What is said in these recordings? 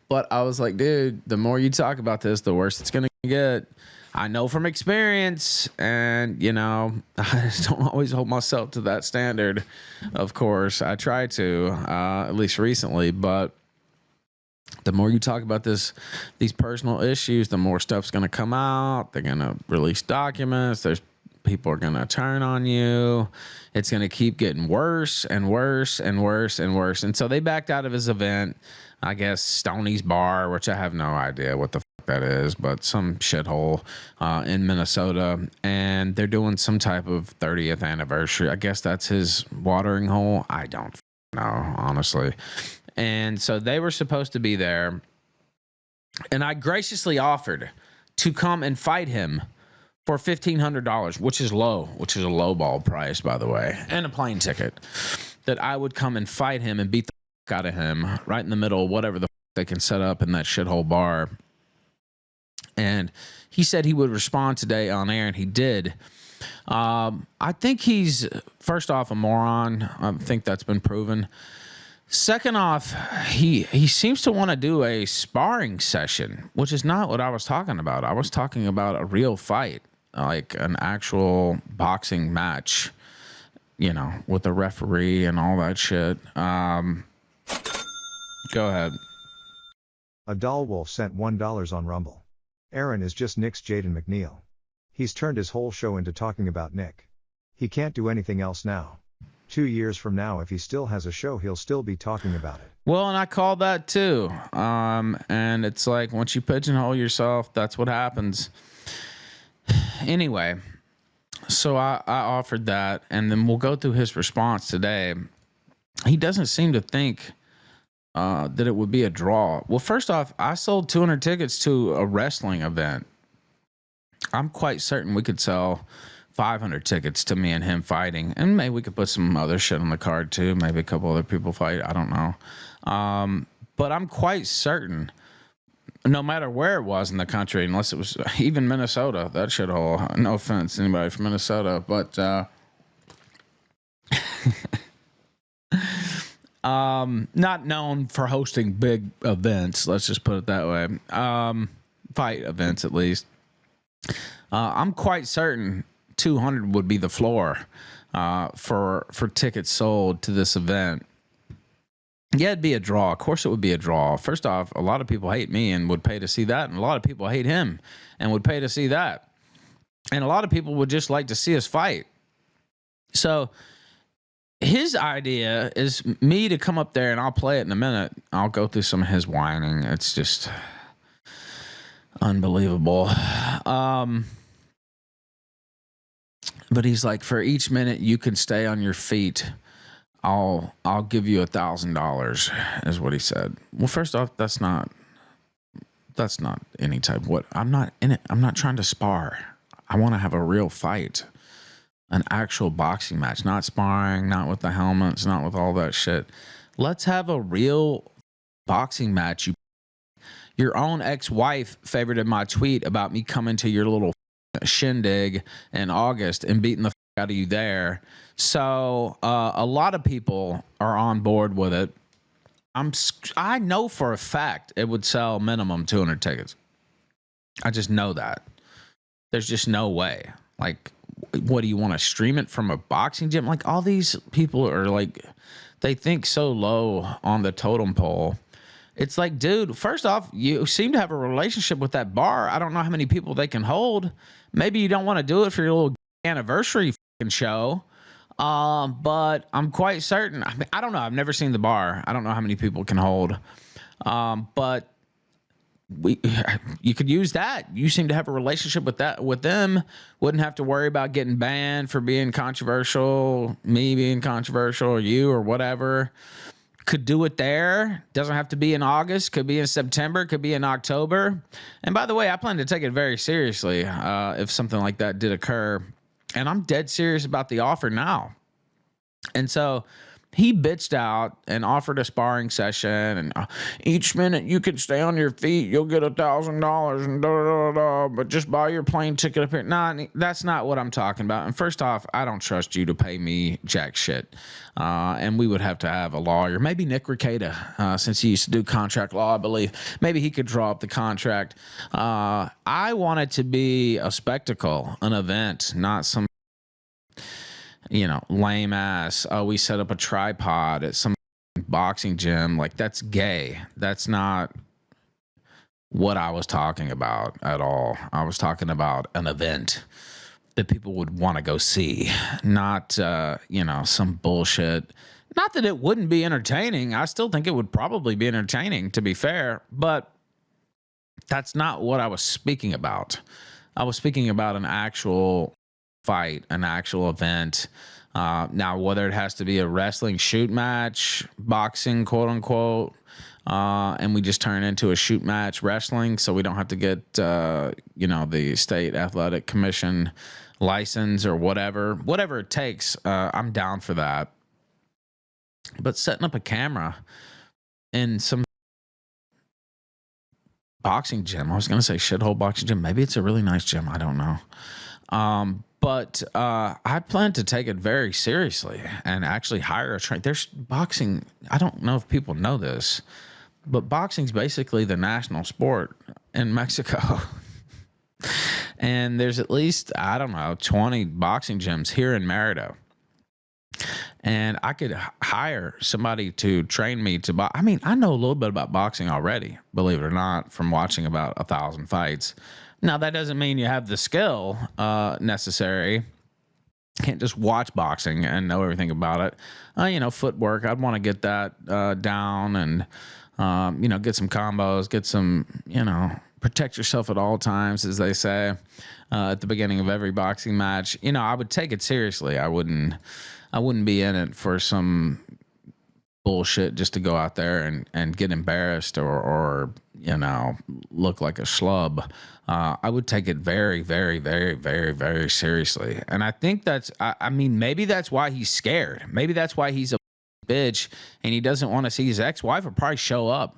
But I was like, dude, the more you talk about this, the worse it's gonna get. I know from experience, and I just don't always hold myself to that standard. Of course, I try to, at least recently, but the more you talk about these personal issues, the more stuff's going to come out. They're going to release documents. There's people are going to turn on you. It's going to keep getting worse and worse and worse and worse. And so they backed out of his event, I guess Stoney's Bar, which I have no idea what the fuck that is, but some shithole in Minnesota. And they're doing some type of 30th anniversary. I guess that's his watering hole. I don't know, honestly. And so they were supposed to be there. And I graciously offered to come and fight him for $1,500, which is a low ball price, by the way, and a plane ticket. That I would come and fight him and beat the fuck out of him right in the middle of whatever the fuck they can set up in that shithole bar. And he said he would respond today on air, and he did. I think he's, first off, a moron. I think that's been proven. Second off, he seems to want to do a sparring session, which is not what I was talking about. I was talking about a real fight, like an actual boxing match, with a referee and all that shit. Go ahead. Adal Wolf sent $1 on Rumble. Aaron is just Nick's Jaden McNeil. He's turned his whole show into talking about Nick. He can't do anything else now. 2 years from now, if he still has a show, he'll still be talking about it. Well, and I called that too. And it's like, once you pigeonhole yourself, that's what happens. Anyway, so I offered that, and then we'll go through his response today. He doesn't seem to think that it would be a draw. Well, first off, I sold 200 tickets to a wrestling event. I'm quite certain we could sell 500 tickets to me and him fighting, and maybe we could put some other shit on the card too. Maybe a couple other people fight. I don't know. But I'm quite certain, no matter where it was in the country, unless it was even Minnesota, that shithole. No offense to anybody from Minnesota, but not known for hosting big events. Let's just put it that way. Fight events, at least. I'm quite certain 200 would be the floor for tickets sold to this event. Yeah, it'd be a draw. Of course it would be a draw. First off, a lot of people hate me and would pay to see that, and a lot of people hate him and would pay to see that. And a lot of people would just like to see us fight. So his idea is me to come up there, and I'll play it in a minute. I'll go through some of his whining. It's just unbelievable. But he's like, for each minute you can stay on your feet, I'll give you $1,000, is what he said. Well, first off, that's not any type of what. I'm not in it. I'm not trying to spar. I want to have a real fight, an actual boxing match, not sparring, not with the helmets, not with all that shit. Let's have a real boxing match. Your own ex-wife favorited my tweet about me coming to your little shindig in August and beating the fuck out of you there. So a lot of people are on board with it. I know for a fact it would sell minimum 200 tickets. I just know that. There's just no way. Like, what do you want to stream it from a boxing gym? Like, all these people are like, they think so low on the totem pole. It's like, dude, first off, you seem to have a relationship with that bar. I don't know how many people they can hold. Maybe you don't want to do it for your little anniversary fucking show. But I'm quite certain. I mean, I don't know. I've never seen the bar. I don't know how many people can hold. But you could use that. You seem to have a relationship with them. Wouldn't have to worry about getting banned for being controversial, me being controversial, or you, or whatever. Could do it there. Doesn't have to be in August. Could be in September. Could be in October. And by the way, I plan to take it very seriously if something like that did occur. And I'm dead serious about the offer now. And so He bitched out and offered a sparring session, and each minute you can stay on your feet, you'll get $1,000 and da da da. But just buy your plane ticket up here. Nah, that's not what I'm talking about. And first off, I don't trust you to pay me jack shit. And we would have to have a lawyer, maybe Nick Rekieta, since he used to do contract law, I believe. Maybe he could draw up the contract. I want it to be a spectacle, an event, not some lame ass. Oh, we set up a tripod at some boxing gym. Like, that's gay. That's not what I was talking about at all. I was talking about an event that people would want to go see, not, some bullshit. Not that it wouldn't be entertaining. I still think it would probably be entertaining, to be fair, but that's not what I was speaking about. I was speaking about an actual fight, an actual event. Now, whether it has to be a wrestling shoot match, boxing, quote unquote, and we just turn into a shoot match wrestling, so we don't have to get, the state athletic commission license or whatever it takes. I'm down for that. But setting up a camera in some boxing gym, I was going to say shithole boxing gym. Maybe it's a really nice gym. I don't know. But I plan to take it very seriously and actually hire a trainer. There's boxing. I don't know if people know this, but boxing's basically the national sport in Mexico. And there's at least, 20 boxing gyms here in Merida. And I could hire somebody to train me to box. I mean, I know a little bit about boxing already, believe it or not, from watching about 1,000 fights. Now, that doesn't mean you have the skill necessary. Can't just watch boxing and know everything about it. Footwork, I'd want to get that down and, get some combos, get some, protect yourself at all times, as they say, at the beginning of every boxing match. I would take it seriously. I wouldn't be in it for some bullshit just to go out there and get embarrassed or look like a schlub. I would take it very, very, very, very, very seriously. And I think maybe that's why he's scared. Maybe that's why he's a bitch and he doesn't want to see his ex-wife will probably show up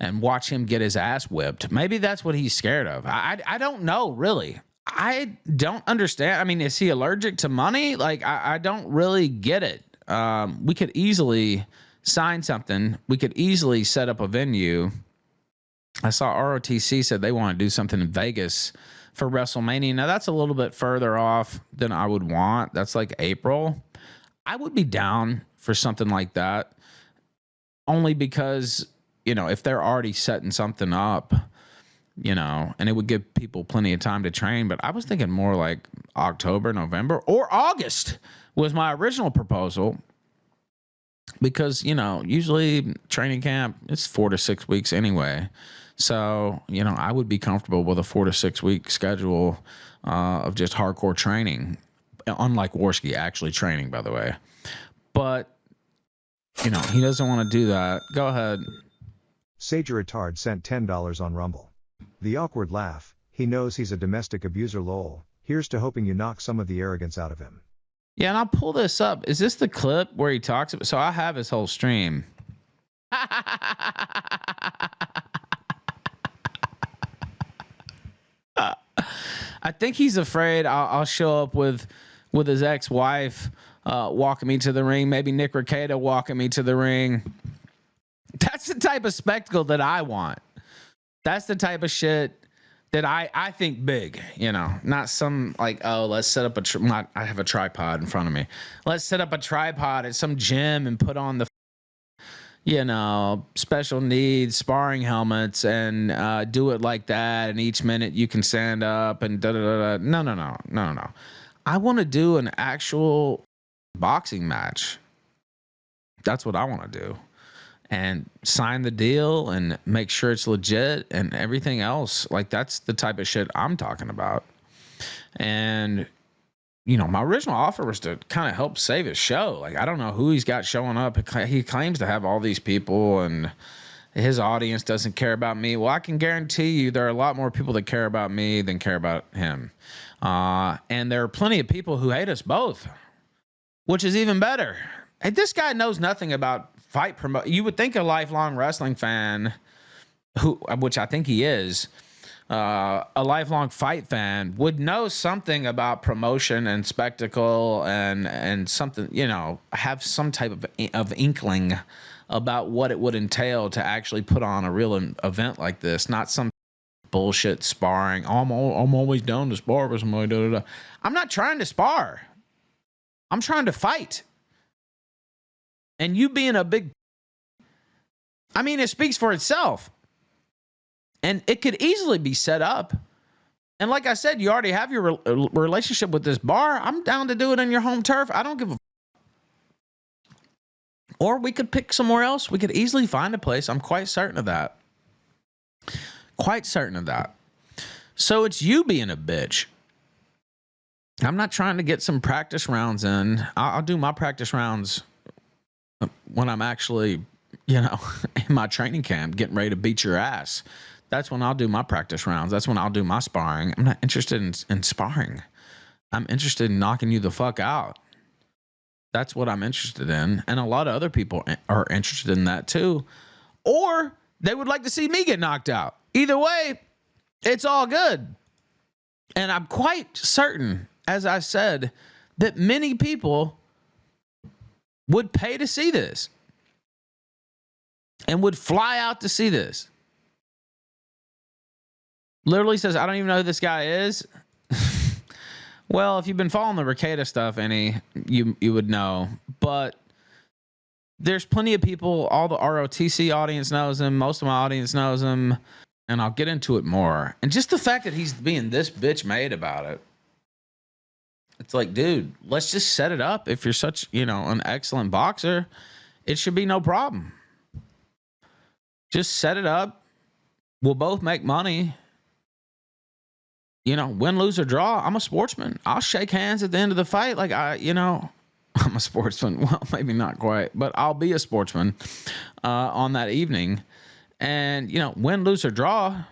and watch him get his ass whipped. Maybe that's what he's scared of. I don't know, really. I don't understand. I mean, is he allergic to money? Like, I don't really get it. We could easily sign something. We could easily set up a venue. I saw ROTC said they want to do something in Vegas for WrestleMania. Now, that's a little bit further off than I would want. That's like April. I would be down for something like that, only because, if they're already setting something up, and it would give people plenty of time to train. But I was thinking more like October, November, or August was my original proposal. Because, usually training camp, it's 4 to 6 weeks anyway. So, I would be comfortable with a 4 to 6 week schedule of just hardcore training, unlike Worski actually training, by the way. But, he doesn't want to do that. Go ahead. Sager Retard sent $10 on Rumble. The awkward laugh, he knows he's a domestic abuser lol. Here's to hoping you knock some of the arrogance out of him. Yeah, and I'll pull this up. Is this the clip where he talks about? So I have his whole stream. I think he's afraid I'll show up with his ex-wife walking me to the ring. Maybe Nick Rekieta walking me to the ring. That's the type of spectacle that I want. That's the type of shit that I think big, not some like, oh, let's set up I have a tripod in front of me. Let's set up a tripod at some gym and put on the, special needs sparring helmets and do it like that. And each minute you can stand up and da da da. No. I want to do an actual boxing match. That's what I want to do. And sign the deal and make sure it's legit and everything else. Like, that's the type of shit I'm talking about. And, my original offer was to kind of help save his show. Like, I don't know who he's got showing up. He claims to have all these people and his audience doesn't care about me. Well, I can guarantee you there are a lot more people that care about me than care about him. And there are plenty of people who hate us both, which is even better. Hey, this guy knows nothing about fight promote. You would think a lifelong wrestling fan, which I think he is, a lifelong fight fan would know something about promotion and spectacle and something, have some type of inkling about what it would entail to actually put on a real event like this, not some bullshit sparring. I'm always down to spar with somebody. Da, da, da. I'm not trying to spar. I'm trying to fight. And you being a big, it speaks for itself. And it could easily be set up. And like I said, you already have your relationship with this bar. I'm down to do it on your home turf. I don't give a. Or we could pick somewhere else. We could easily find a place. I'm quite certain of that. Quite certain of that. So it's you being a bitch. I'm not trying to get some practice rounds in. I'll do my practice rounds when I'm actually, in my training camp, getting ready to beat your ass. That's when I'll do my practice rounds. That's when I'll do my sparring. I'm not interested in sparring. I'm interested in knocking you the fuck out. That's what I'm interested in. And a lot of other people are interested in that too. Or they would like to see me get knocked out. Either way, it's all good. And I'm quite certain, as I said, that many people would pay to see this and would fly out to see this. Literally says, I don't even know who this guy is. Well, if you've been following the Rekieta stuff, you would know. But there's plenty of people. All the ROTC audience knows him. Most of my audience knows him. And I'll get into it more. And just the fact that he's being this bitch made about it. It's like, dude, let's just set it up. If you're such, an excellent boxer, it should be no problem. Just set it up. We'll both make money. Win, lose, or draw. I'm a sportsman. I'll shake hands at the end of the fight. Like, I'm a sportsman. Well, maybe not quite, but I'll be a sportsman on that evening. And, win, lose, or draw.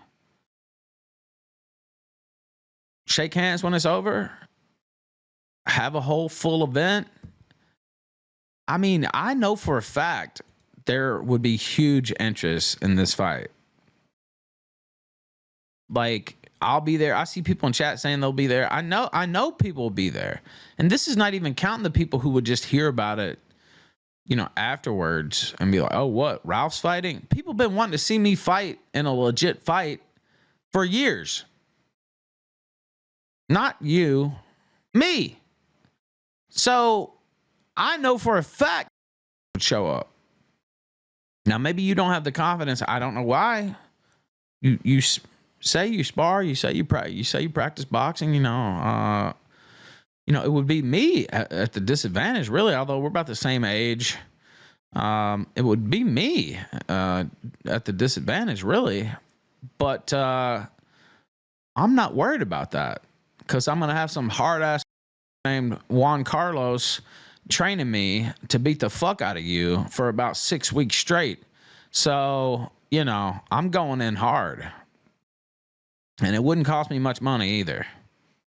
Shake hands when it's over. Have a whole full event. I know for a fact there would be huge interest in this fight. Like, I'll be there. I see people in chat saying they'll be there. I know people will be there. And this is not even counting the people who would just hear about it, afterwards and be like, oh, what? Ralph's fighting? People have been wanting to see me fight in a legit fight for years. Not you, me. So I know for a fact would show up. Now, maybe you don't have the confidence. I don't know why. You say you spar, you say you practice boxing, it would be me at the disadvantage, really, although we're about the same age. It would be me at the disadvantage, really. But I'm not worried about that because I'm going to have some hard-ass named Juan Carlos training me to beat the fuck out of you for about 6 weeks straight. So, I'm going in hard. And it wouldn't cost me much money either.